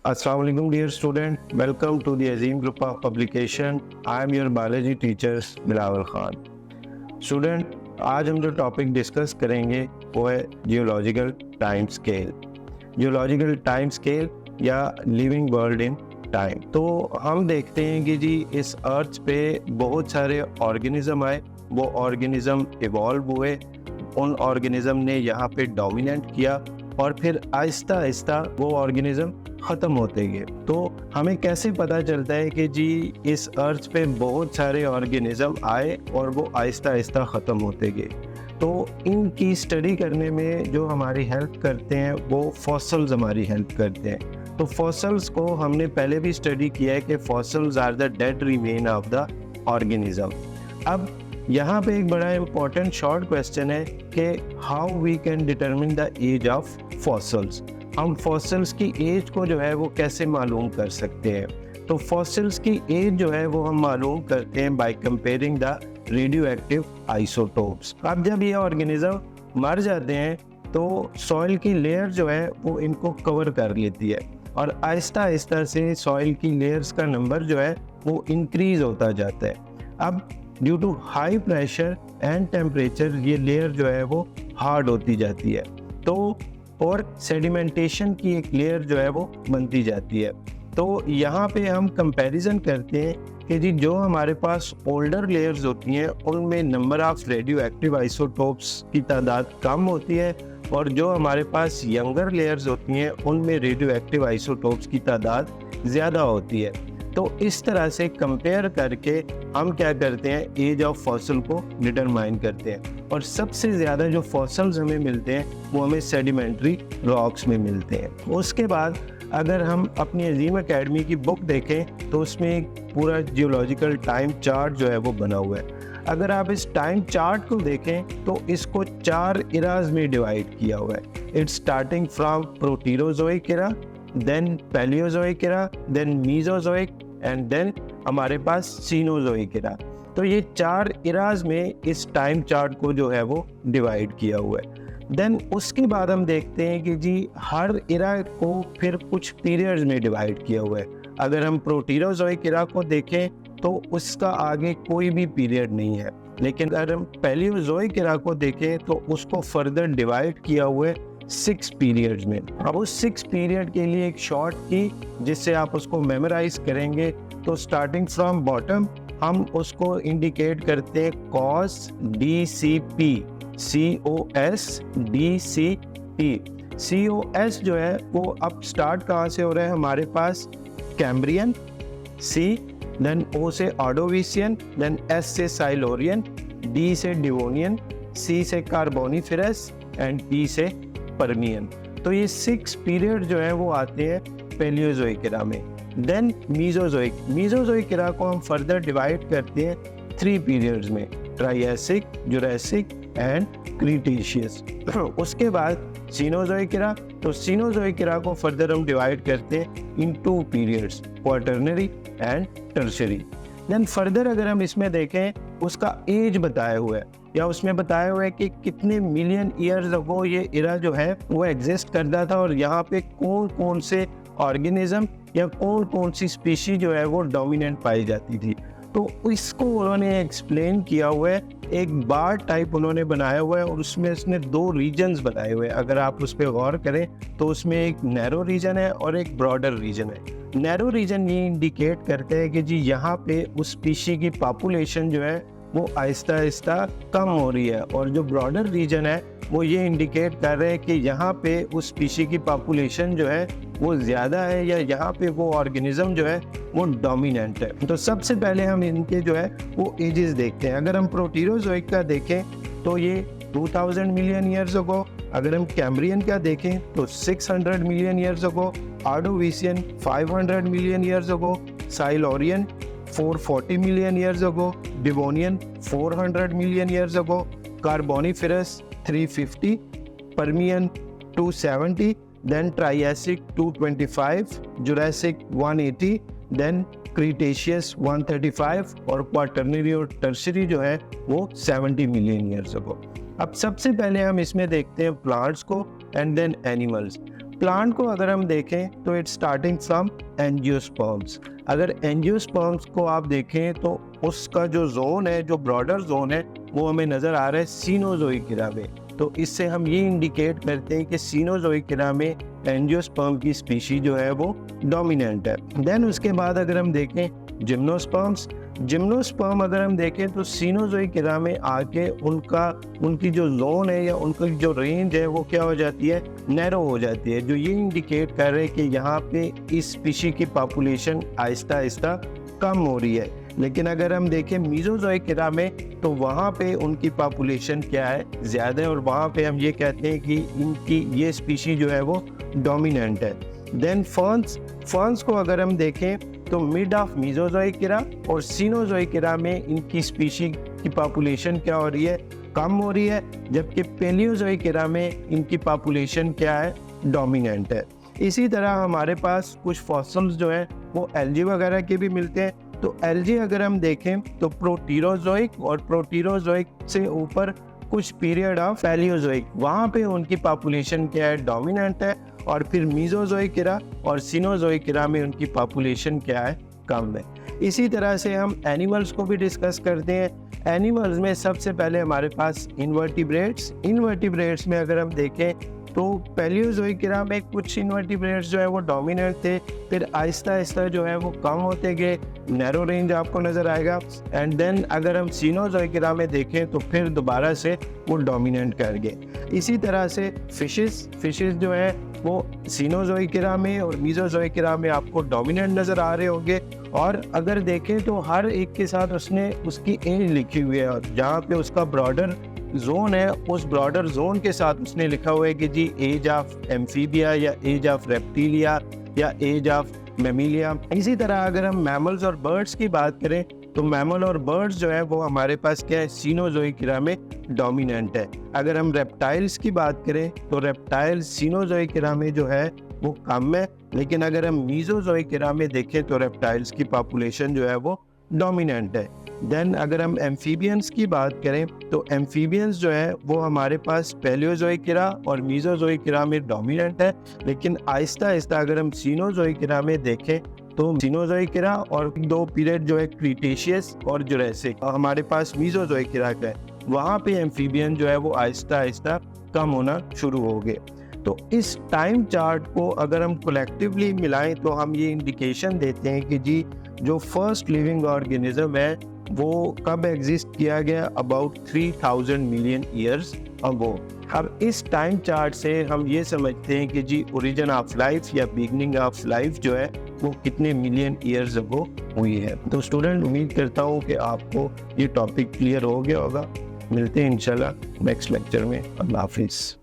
Assalamu alaikum dear student, welcome to the Azim group of publication. I am your biology teacher Bilawal Khan. Student, आज हम जो topic discuss करेंगे वो है geological time scale. Geological time scale या living world in time. तो हम देखते हैं कि जी इस अर्थ पे बहुत सारे ऑर्गेनिज्म आए, वो ऑर्गेनिज्म इवॉल्व हुए, उन ऑर्गेनिज्म ने यहाँ पे डोमिनेट किया और फिर आहिस्ता आहिस्ता वो ऑर्गेनिज्म ख़त्म होते गए. तो हमें कैसे पता चलता है कि जी इस अर्थ पे बहुत सारे ऑर्गेनिज्म आए और वो आहिस्ता आहिस्ता ख़त्म होते गए. तो इनकी स्टडी करने में जो हमारी हेल्प करते हैं वो फॉसिल्स हमारी हेल्प करते हैं. तो फॉसिल्स को हमने पहले भी स्टडी किया है कि fossils are the dead remain of the organism. अब यहाँ पे एक बड़ा इम्पोर्टेंट शॉर्ट क्वेश्चन है कि how we can determine the age of fossils. हम फॉसिल्स की एज को जो है वो कैसे मालूम कर सकते हैं. तो फॉसिल्स की एज जो है वो हम मालूम करते हैं by comparing the radio active isotopes. अब जब ये ऑर्गेनिज्म मर जाते हैं तो सॉइल की लेयर जो है वो इनको कवर कर लेती है और आहिस्ता आहिस्ता से सॉइल की लेयर्स का नंबर जो है वो इंक्रीज होता जाता है. अब due to high pressure and temperature ये लेयर जो है वो हार्ड होती जाती है. तो और सेडिमेंटेशन की एक लेयर जो है वो बनती जाती है. तो यहाँ पे हम कंपैरिजन करते हैं कि जी जो हमारे पास ओल्डर लेयर्स होती हैं उनमें number of radio active isotopes की तादाद कम होती है और जो हमारे पास यंगर लेयर्स होती हैं उनमें रेडियो एक्टिव आइसोटोप्स की तादाद ज़्यादा होती है. तो इस तरह से कंपेयर करके हम क्या करते हैं, एज ऑफ फॉसिल को डिटरमाइन करते हैं. और सबसे ज़्यादा जो फॉसिल्स हमें मिलते हैं वो हमें सेडिमेंट्री रॉक्स में मिलते हैं. उसके बाद अगर हम अपनी अजीम एकेडमी की बुक देखें तो उसमें एक पूरा जियोलॉजिकल टाइम चार्ट जो है वो बना हुआ है. अगर आप इस टाइम चार्ट को देखें तो इसको 4 इराज में डिवाइड किया हुआ है. It's starting from Proterozoic era, then Palaeozoic era, then Mesozoic and then हमारे पास सीनोजोइक इरा. तो ये 4 इराज में इस टाइम चार्ट को जो है वो डिवाइड किया हुआ है. देन उसके बाद हम देखते हैं कि जी हर इरा को फिर कुछ पीरियड्स में डिवाइड किया हुआ है. अगर हम प्रोटीरोजोइक इरा को देखें तो उसका आगे कोई भी पीरियड नहीं है, लेकिन अगर हम पैलियोजोइक इरा को देखें तो उसको फर्दर डिवाइड किया हुआ है 6 पीरियड्स में. अब उस 6 पीरियड के लिए एक शॉर्ट की जिससे आप उसको मेमोराइज करेंगे तो स्टार्टिंग फ्रॉम बॉटम हम उसको इंडिकेट करते हैं कॉस DCP, COS-DCP. COS जो है वो अब स्टार्ट कहाँ से हो रहा है, हमारे पास कैम्ब्रियन, C, देन O से ऑर्डोविशियन, देन S से साइलोरियन, D से डिवोनियन, C से कार्बोनिफेरस एंड P से पर्मियन. तो ये 6 पीरियड जो है वो आते हैं पैलियोजोइक इरा में. देन मीजोजोइक इरा को हम फर्दर डिवाइड करते हैं 3 पीरियड्स में, ट्राइएसिक, जुरासिक एंड क्रीटेशियस. उसके बाद सीनोजोइक इरा, तो सीनोजोइक इरा को फर्दर हम डिवाइड करते हैं इन 2 periods, quaternary and tertiary. Then further अगर हम इसमें देखें उसका एज बताया हुआ है या उसमें बताया हुआ है कि कितने मिलियन ईयर्स अगो ये इरा जो है वो एग्जिस्ट करता था और यहाँ पे कौन कौन से ऑर्गेनिज्म या कौन कौन सी स्पीशी जो है वो डोमिनेंट पाई जाती थी. तो इसको उन्होंने एक्सप्लेन किया हुआ है, एक बार टाइप उन्होंने बनाया हुआ है और उसमें इसने 2 रीजन्स बनाए हुए हैं. अगर आप उस पर गौर करें तो उसमें एक नैरो रीजन है और एक ब्रॉडर रीजन है. नैरो रीजन ये इंडिकेट करते हैं कि जी यहाँ पे उस स्पीशी की पॉपुलेशन जो है वो आहिस्ता आहिस्ता कम हो रही है, और जो ब्रॉडर रीजन है वो ये इंडिकेट कर रहे हैं कि यहाँ पे उस स्पीशी की पॉपुलेशन जो है वो ज़्यादा है या यहाँ पे वो ऑर्गेनिज्म जो है वो डोमिनेंट है. तो सबसे पहले हम इनके जो है वो एजेस देखते हैं. अगर हम प्रोटीरोजोइक का देखें तो ये 2000 मिलियन ईयर्स अगो, अगर हम कैम्ब्रियन का देखें तो 600 million years ago, Ordovician 500 million years ago, Silurian 440 million years ago, Devonian 400 million years ago, Carboniferous 350, Permian 270, then Triassic 225, Jurassic 180, then Cretaceous 135 और क्वाटरनरी और टर्शरी जो है वो 70 मिलियन ईयर्स अगो. अब सबसे पहले हम इसमें देखते हैं प्लांट्स को एंड देन एनिमल्स. प्लांट को अगर हम देखें तो इट्स स्टार्टिंग फ्रॉम एंजियोस्पर्म्स। अगर एंजियोस्पर्म्स को आप देखें तो उसका जो जोन है, जो ब्रॉडर जोन है, वो हमें नज़र आ रहा है सीनोजोइक इरा में। तो इससे हम ये इंडिकेट करते हैं कि सीनोजोइक इरा में एंजियोस्पर्म की स्पीशी जो है वो डोमिनेंट है। देन उसके बाद अगर हम देखें जिम्नोस्पर्म्स, जिम्नोस्पर्म अगर हम देखें तो सीनोजोइक इरा में आके उनकी जो जोन है या उनकी जो रेंज है वो क्या हो जाती है, नैरो हो जाती है, जो ये इंडिकेट कर रहे हैं कि यहाँ पे इस स्पीशी की पॉपुलेशन आहिस्ता आहिस्ता कम हो रही है। लेकिन अगर हम देखें मीजोजोइक इरा में तो वहाँ पे उनकी पॉपुलेशन क्या है, ज़्यादा है, और वहाँ पे हम ये कहते हैं कि इनकी ये स्पीशी जो है वो डोमिनेंट है। देन फर्न्स को अगर हम देखें तो मिड ऑफ मीजोजोइक इरा और सीनोजोइक इरा में इनकी स्पीशी की पॉपुलेशन क्या हो रही है, कम हो रही है, जबकि पेलियोजोइक इरा में इनकी पॉपुलेशन क्या है, डोमिनेंट है। इसी तरह हमारे पास कुछ फॉसिल्स जो हैं वो एल्गी वगैरह के भी मिलते हैं। तो एल्गी अगर हम देखें तो प्रोटीरोजोइक और प्रोटीरोजोइक से ऊपर कुछ पीरियड ऑफ पैलियोजोइक, वहाँ पे उनकी पॉपुलेशन क्या है, डोमिनेंट है, और फिर मीजोजोइक इरा और सीनोजोइक इरा में उनकी पॉपुलेशन क्या है, कम है। इसी तरह से हम एनिमल्स को भी डिस्कस करते हैं। एनिमल्स में सबसे पहले हमारे पास इन्वर्टिब्रेट्स में अगर हम देखें तो पैलियोजोइक इरा में कुछ इन्वर्टिब्रेट्स जो है वो डोमिनेंट थे, फिर आहिस्ता आहिस्ता जो है वो कम होते गए, नैरो रेंज आपको नज़र आएगा। एंड देन अगर हम सीनोजोइक इरा में देखें तो फिर दोबारा से वो डोमिनेंट कर गए। इसी तरह से फिशेस जो है वो सीनोजोइक इरा में और मीजोजोइक इरा में आपको डोमिनेंट नज़र आ रहे होंगे। और अगर देखें तो हर एक के साथ उसने उसकी एज लिखी हुई है, और जहाँ पे उसका ब्रॉडर जोन है उस ब्रॉडर जोन के साथ उसने लिखा हुआ है कि जी एज ऑफ एम्फीबिया या एज ऑफ रेप्टिलिया या एज ऑफ मेमिलिया। इसी तरह अगर हम मैमल्स और बर्ड्स की बात करें तो मैमल और बर्ड्स जो है वो हमारे पास क्या है, सीनोजोइक इरा में डोमिनेंट है। अगर हम रेप्टाइल्स की बात करें तो रेप्टाइल्स सीनोजोइक इरा में जो है वो कम है, लेकिन अगर हम मीजोजोइक इरा में देखें तो रेप्टाइल्स की पॉपुलेशन जो है वो डोमिनेंट है। देन अगर हम एम्फीबियंस की बात करें तो एम्फीबियंस जो है वो हमारे पास पैलियोजोइक इरा और मीजोजोइक इरा में डोमिनेंट है, लेकिन आहिस्ता आहिस्ता अगर हम सीनोजोइक इरा में देखें तो सीनोजोइक इरा और दो पीरियड जो है क्रीटेशियस और जुरासिक हमारे पास मीजोजोइक इरा का है, वहाँ पे एम्फीबियन जो है वो आहिस्ता आहिस्ता कम होना शुरू हो गए। तो इस टाइम चार्ट को अगर हम कलेक्टिवली मिलाएं तो हम ये इंडिकेशन देते हैं कि जी जो फर्स्ट लिविंग ऑर्गेनिज्म है वो कब एग्जिस्ट किया गया, अबाउट 3000 मिलियन ईयर्स अगो। अब इस टाइम चार्ट से हम ये समझते हैं कि जी ओरिजिन ऑफ लाइफ या बिगनिंग ऑफ लाइफ जो है वो कितने मिलियन ईयर्स अगो हुई है। तो स्टूडेंट, उम्मीद करता हूँ कि आपको ये टॉपिक क्लियर हो गया होगा। मिलते हैं इंशाल्लाह नेक्स्ट लेक्चर में। अल्लाह हाफिज़।